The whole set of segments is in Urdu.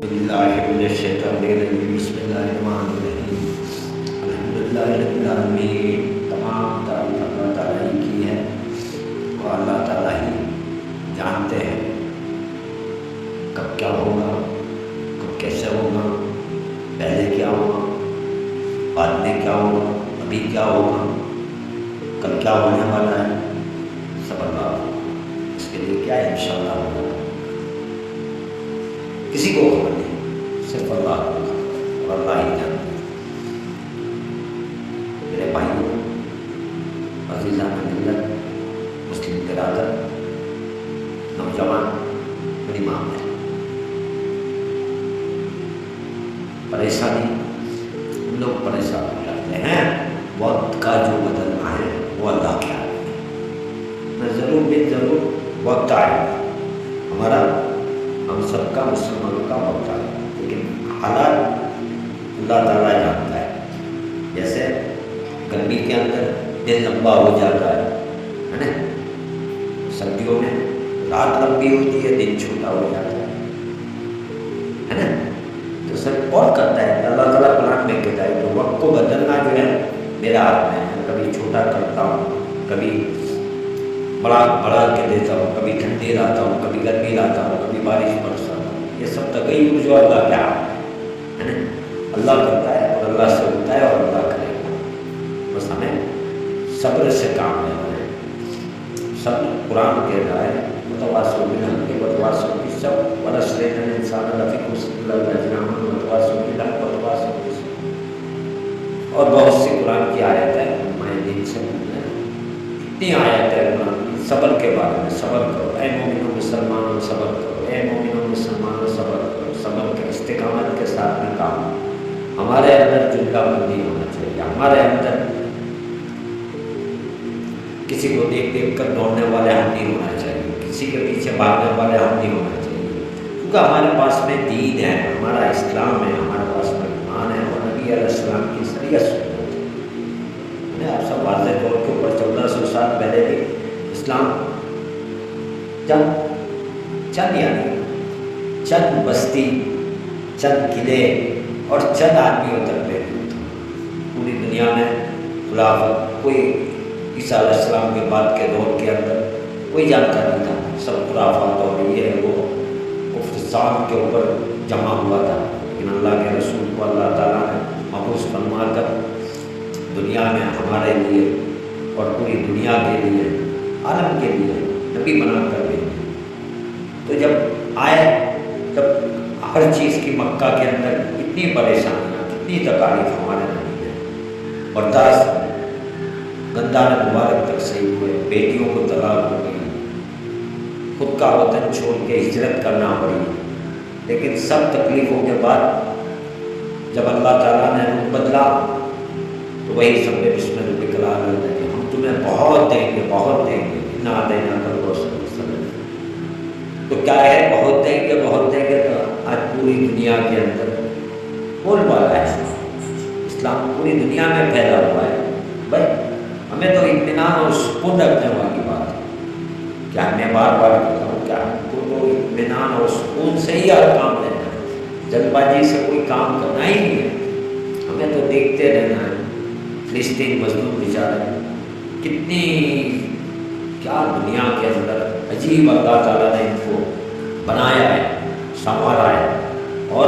باللہ من الشیطان الرجیم بسم اللہ الرحمن الرحیم الحمدللہ رب العالمین۔ تمام تعریف اللہ تعالیٰ ہی کی ہے اور اللہ تعالیٰ ہی جانتے ہیں کب کیا ہوگا، کب کیسے ہوگا، پہلے کیا ہوگا، بعد میں کیا ہوگا، ابھی کیا ہوگا، کل کیا ہونے والا ہے، سب اللہ ہوگا۔ اس کے لیے کیا ہے انشاءاللہ ہوگا، کسی کو خبر نہیں، صرف اللہ کو اور اللہ ہی جانتا ہے۔ میرے بھائیوں، عزیزان ملت، مسلم برادر، نوجوان، بڑی معاملہ ہے، پریشانی، ہم لوگ پریشان ہو جاتے ہیں۔ وقت کا جو بدلنا ہے وہ اللہ کے ہاتھ میں، ضرور بے ضرور وقت آئے گا ہمارا، ہم سب کا، مسلمانوں کا وقت آئے گا، لیکن حالات اللہ تعالیٰ جانتا ہے۔ جیسے گرمی کے اندر دن لمبا ہو جاتا ہے نا، سردیوں میں رات لمبی ہوتی ہے، دن چھوٹا ہو جاتا ہے نا، تو سب کون کرتا ہے؟ اللہ تعالیٰ قرآن میں کہتا ہے کہ وقت کو بدلنا جو ہے میرے ہاتھ میں ہے، کبھی چھوٹا کرتا ہوں، کبھی بڑا کے دیتا ہوں، کبھی ٹھنڈی لاتا ہوں، کبھی گرمی لاتا ہوں، کبھی بارش برساتا ہوں۔ یہ سب تغیر جو اللہ کیا ہے نا، اللہ کرتا ہے اور اللہ سے ہوتا ہے اور اللہ کرے گا، بس ہمیں صبر سے کام لینا ہے۔ صبر قرآن کہہ رہا ہے متواصل بالحق وتواصل بالصبر ورسل الانسان لفی خسر الا الذین آمنوا وتواصوا بالحق وتواصوا بالصبر۔ اور بہت سی قرآن کی آیت ہے، ہمارے دین سے اتنی آیت ہے قرآن کی صبر کے بارے میں، صبر کرو اے مومنو مسلمانوں، صبر کرو اے مومنو مسلمانوں، صبر کرو، صبر کے استقامت کے ساتھ میں کام۔ ہمارے اندر جملہ بندی ہونا چاہیے، ہمارے اندر کسی کو دیکھ دیکھ کر دوڑنے والے ہم نہیں ہونا چاہیے، کسی کے پیچھے بھاگنے والے ہم نہیں ہونا چاہیے، کیونکہ ہمارے پاس میں دین ہے، ہمارا اسلام ہے، ہمارے پاس میں ایمان ہے اور نبی علیہ السلام کی شریعت سنت ہے۔ آپ سب واضح طور کے اوپر 1400 سال پہلے بھی اسلام چند بستی، چند قلعے اور چند آدمیوں تک محدود تھا۔ پوری دنیا میں خلافت کوئی عیسیٰ علیہ السلام کے بعد کے دور کے اندر کوئی جانتا نہیں تھا، سب خرافات اور یہ وہ کفر کے اوپر جمع ہوا تھا، لیکن اللہ کے رسول کو اللہ تعالیٰ نے مبعوث فرما کر دنیا میں ہمارے لیے اور پوری دنیا کے لیے، عالم کے لیے نبی بنا کر بھیجا۔ تو جب آئے، تب ہر چیز کی مکہ کے اندر اتنی پریشانیاں، اتنی تکالیف ہمارے نبی نے برداشت، گندان مبارک تک صحیح ہوئے، بیٹیوں کو طلاق ہو گئی، خود کا وطن چھوڑ کے ہجرت کرنا پڑی، لیکن سب تکلیفوں کے بعد جب اللہ تعالیٰ نے رخ بدلا تو وہی سب نے بسم اللہ کلا کر دیں، ہم تمہیں بہت دیں گے، بہت دیں گے، نہ دینا کر روشن۔ تو کیا ہے بہت دیں گے، بہت دیں گے؟ تو آج پوری دنیا کے اندر بول والا ہے، اسلام پوری دنیا میں پھیلا ہوا ہے۔ بھائی ہمیں تو اطمینان اور سکون رکھنے والی بات ہے، کیا میں بار بار کہتا ہوں، کیا ہم کو تو اطمینان اور سکون سے ہی ہر کام لینا ہے، جلد بازی سے کوئی کام کرنا ہی نہیں ہے، ہمیں تو دیکھتے رہنا ہے۔ فلسطین مظلوم بیچارے، کتنی کیا دنیا کے اندر عجیب اللہ تعالیٰ نے ان کو بنایا ہے، سنوارا ہے اور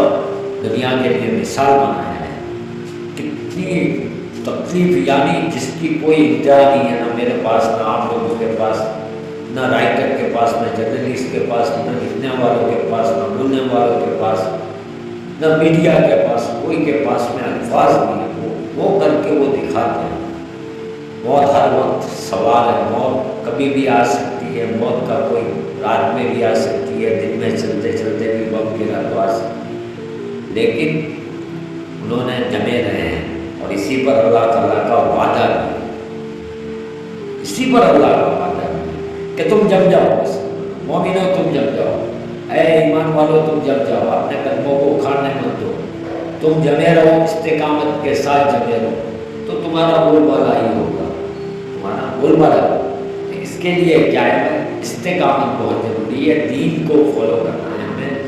دنیا کے لیے مثال بنایا ہے۔ کتنی تکلیف، یعنی جس کی کوئی انتہا نہیں ہے، نہ میرے پاس، نہ آپ لوگوں کے پاس، نہ رائٹر کے پاس، نہ جرنلسٹ کے پاس، نہ لکھنے والوں کے پاس، نہ بولنے والوں کے پاس، نہ میڈیا کے پاس، کوئی کے پاس میں الفاظ نہیں ہے۔ وہ کر کے وہ دکھاتے ہیں۔ موت ہر وقت سوال ہے، موت کبھی بھی آ سکتی ہے، موت کا کوئی رات میں بھی آ سکتی ہے، دن میں چلتے چلتے بھی بم گرا تو آ سکتی ہے، لیکن انہوں نے جمے رہے ہیں اور اسی پر اللہ تعالیٰ کا وعدہ ہے، اسی پر اللہ کا وعدہ ہے کہ تم جم جاؤ، مومنو تم جم جاؤ، اے ایمان والو تم جم جاؤ، اپنے قدموں کو اکھاڑنے مت دو، تم جمے رہو، استقامت کے ساتھ جمے رہو، تو تمہارا بول بالا ہی ہوگا، تمہارا بول بالا۔ اس کے لیے کیا ہے؟ استقامت بہت ضروری ہے، دین کو فالو کرنا ہے ہمیں،